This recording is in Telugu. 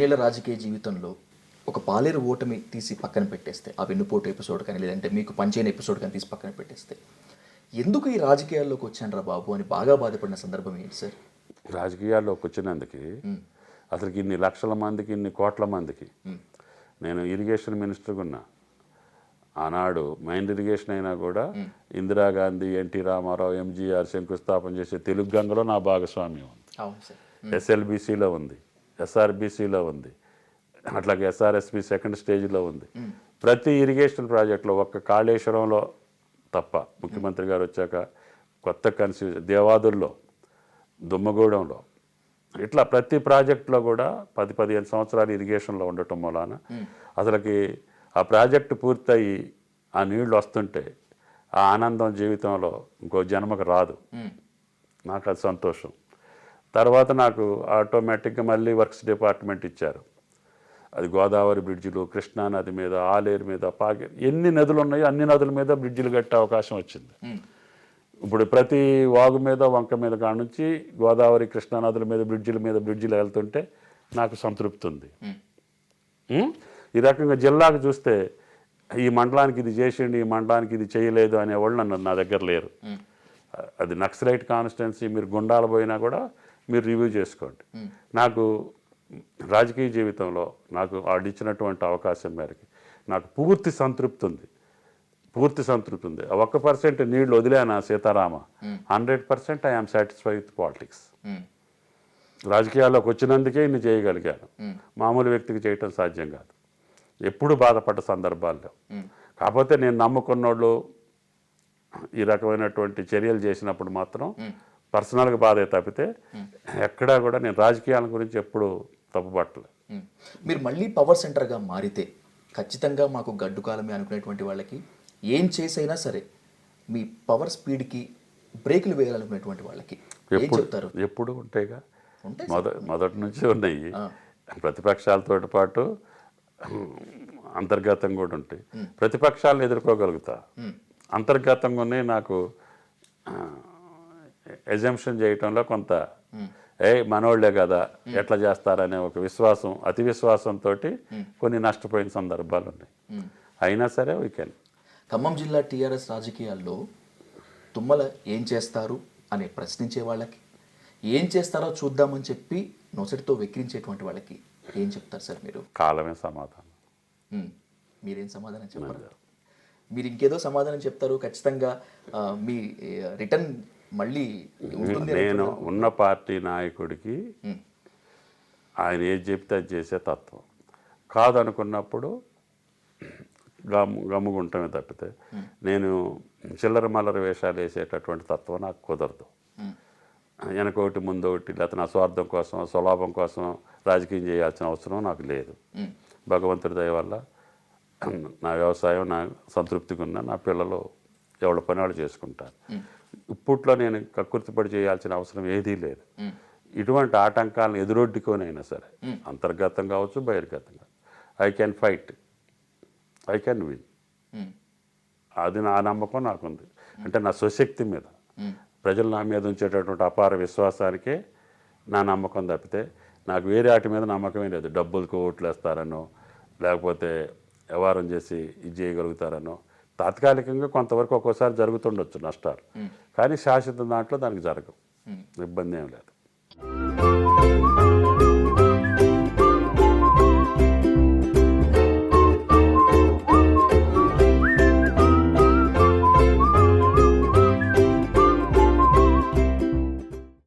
ఇన్నేళ్ల రాజకీయ జీవితంలో ఒక పాలేరు ఓటమి తీసి పక్కన పెట్టేస్తే, ఆ వెన్నుపోటు ఎపిసోడ్ కానీ లేదంటే మీకు పంచైన ఎపిసోడ్ కానీ తీసి పక్కన పెట్టేస్తే, ఎందుకు ఈ రాజకీయాల్లోకి వచ్చానరా బాబు అని బాగా బాధపడిన సందర్భం ఏంటి సార్? రాజకీయాల్లోకి వచ్చినందుకు అసలుకి ఇన్ని లక్షల మందికి, ఇన్ని కోట్ల మందికి నేను ఇరిగేషన్ మినిస్టర్గా ఉన్నా. ఆనాడు మైండ్ ఇరిగేషన్ అయినా కూడా ఇందిరాగాంధీ, ఎన్టీ రామారావు, ఎంజీఆర్ శంకుస్థాపన చేసే తెలుగు గంగలో నా భాగస్వామ్యం ఉంది. ఎస్ఎల్బీసీలో ఉంది, ఎస్ఆర్బీసీలో ఉంది, అట్లాగే ఎస్ఆర్ఎస్బి సెకండ్ స్టేజ్లో ఉంది. ప్రతి ఇరిగేషన్ ప్రాజెక్టులో ఒక్క కాళేశ్వరంలో తప్ప ముఖ్యమంత్రి గారు వచ్చాక కొత్త దేవాదుల్లో, దుమ్మగూడెంలో, ఇట్లా ప్రతి ప్రాజెక్టులో కూడా 10-15 సంవత్సరాలు ఇరిగేషన్లో ఉండటం వలన అసలుకి ఆ ప్రాజెక్టు పూర్తయి ఆ నీళ్లు వస్తుంటే ఆ ఆనందం జీవితంలో ఇంకో జన్మకు రాదు. నాకు అది సంతోషం. తర్వాత నాకు ఆటోమేటిక్గా మళ్ళీ వర్క్స్ డిపార్ట్మెంట్ ఇచ్చారు. అది గోదావరి బ్రిడ్జిలు, కృష్ణానది మీద, ఆలేరు మీద, ఎన్ని నదులు ఉన్నాయో అన్ని నదుల మీద బ్రిడ్జిలు కట్టే అవకాశం వచ్చింది. ఇప్పుడు ప్రతి వాగు మీద, వంక మీద కాడ నుంచి గోదావరి, కృష్ణానదుల మీద బ్రిడ్జిలు వెళ్తుంటే నాకు సంతృప్తి ఉంది. ఈ రకంగా జిల్లాకు చూస్తే ఈ మండలానికి ఇది చేసిండు, ఈ మండలానికి ఇది చేయలేదు అనేవాళ్ళు నా దగ్గర లేరు. అది నక్సలైట్ కాన్స్టిట్యున్సీ, మీరు గుండాలు పోయినా కూడా మీరు రివ్యూ చేసుకోండి. నాకు రాజకీయ జీవితంలో నాకు ఆడిచ్చినటువంటి అవకాశం మేరకు నాకు పూర్తి సంతృప్తి ఉంది. ఆ 1% నీళ్లు వదిలేనా Seetharama, 100% I'm satisfy with politics. రాజకీయాల్లోకి వచ్చినందుకే ఇన్ని చేయగలిగాను. మామూలు వ్యక్తికి చేయటం సాధ్యం కాదు. ఎప్పుడు బాధపడ్డ సందర్భాల్లో. కాకపోతే నేను నమ్ముకున్నోళ్ళు ఈ రకమైనటువంటి చర్యలు చేసినప్పుడు మాత్రం పర్సనల్గా బాధే తప్పితే ఎక్కడా కూడా నేను రాజకీయాల గురించి ఎప్పుడు తప్పుపట్టలేదు. మీరు మళ్ళీ పవర్ సెంటర్గా మారితే ఖచ్చితంగా మాకు గడ్డు కాలమే అనుకునేటువంటి వాళ్ళకి ఏం చేసైనా సరే మీ పవర్ స్పీడ్కి బ్రేకులు వేయాలనుకునేటువంటి వాళ్ళకి ఏం చెప్తారు? ఎప్పుడు ఉంటాయిగా, మొదటి నుంచి ఉన్నాయి. ప్రతిపక్షాలతో పాటు అంతర్గతంగా కూడా ఉంటాయి. ప్రతిపక్షాలను ఎదుర్కోగలుగుతా, అంతర్గతంగానే నాకు ఎజంప్షన్ చేయటంలో కొంత మనోళ్లే కదా ఎట్లా చేస్తారనే ఒక విశ్వాసం, అతి విశ్వాసంతో కొన్ని నష్టపోయిన సందర్భాలు ఉన్నాయి. అయినా సరే వీ కెన్. ఖమ్మం జిల్లా టీఆర్ఎస్ రాజకీయాల్లో తుమ్మల ఏం చేస్తారు అని ప్రశ్నించే వాళ్ళకి, ఏం చేస్తారో చూద్దామని చెప్పి నొసటితో వెక్కిరించేటువంటి వాళ్ళకి ఏం చెప్తారు సార్ మీరు? కాలమే సమాధానం. మీరేం సమాధానం చెప్పారు? మీరు ఇంకేదో సమాధానం చెప్తారు ఖచ్చితంగా. మీ రిటర్న్ మళ్ళీ ఉంటుంది. నేను ఉన్న పార్టీ నాయకుడికి ఆయన ఏది చెప్తే అది చేసే తత్వం కాదనుకున్నప్పుడు గమ్ముగుంటమే తప్పితే నేను చిల్లర మల్లర వేషాలు వేసేటటువంటి తత్వం నాకు కుదరదు. వెనకొకటి ముందొకటి, లేకపోతే నా స్వార్థం కోసం, స్వలాభం కోసం రాజకీయం చేయాల్సిన అవసరం నాకు లేదు. భగవంతుడి దయ వల్ల నా వ్యవసాయం నా సంతృప్తిగా ఉన్న, నా పిల్లలు ఎవరి పని వాళ్ళు చేసుకుంటారు. ఇప్పట్లో నేను కక్కుర్తిపడి చేయాల్సిన అవసరం ఏదీ లేదు. ఇటువంటి ఆటంకాలను ఎదురొడ్డుకోనైనా సరే, అంతర్గతం కావచ్చు, బహిర్గతంగా, I can fight, I can win. అది నా నమ్మకం నాకుంది. అంటే నా స్వశక్తి మీద, ప్రజలు నా మీద ఉంచేటటువంటి అపార విశ్వాసానికే నా నమ్మకం తప్పితే నాకు వేరే వాటి మీద నమ్మకమే లేదు. డబ్బులకు ఓట్లు వేస్తారనో, లేకపోతే వ్యవహారం చేసి ఇది చేయగలుగుతారనో. తాత్కాలికంగా కొంతవరకు ఒక్కోసారి జరుగుతుండొచ్చు నష్టాలు, కానీ శాశ్వత దాంట్లో దానికి జరగవు, ఇబ్బంది ఏం లేదు.